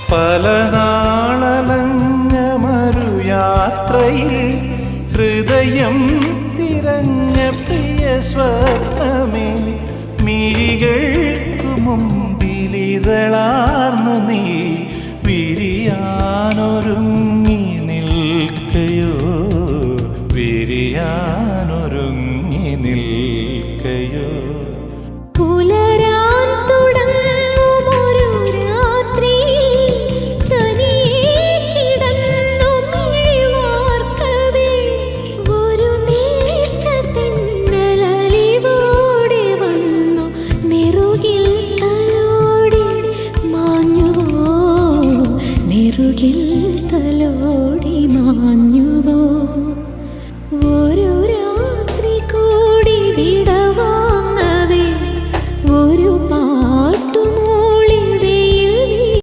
പല നാളലഞ്ഞ മരുയാത്രയിൽ ഹൃദയം തിരഞ്ഞ പ്രിയ സ്വപ്നമേ മിഴികൾക്കു മുമ്പിലിതളാർന്നു നീ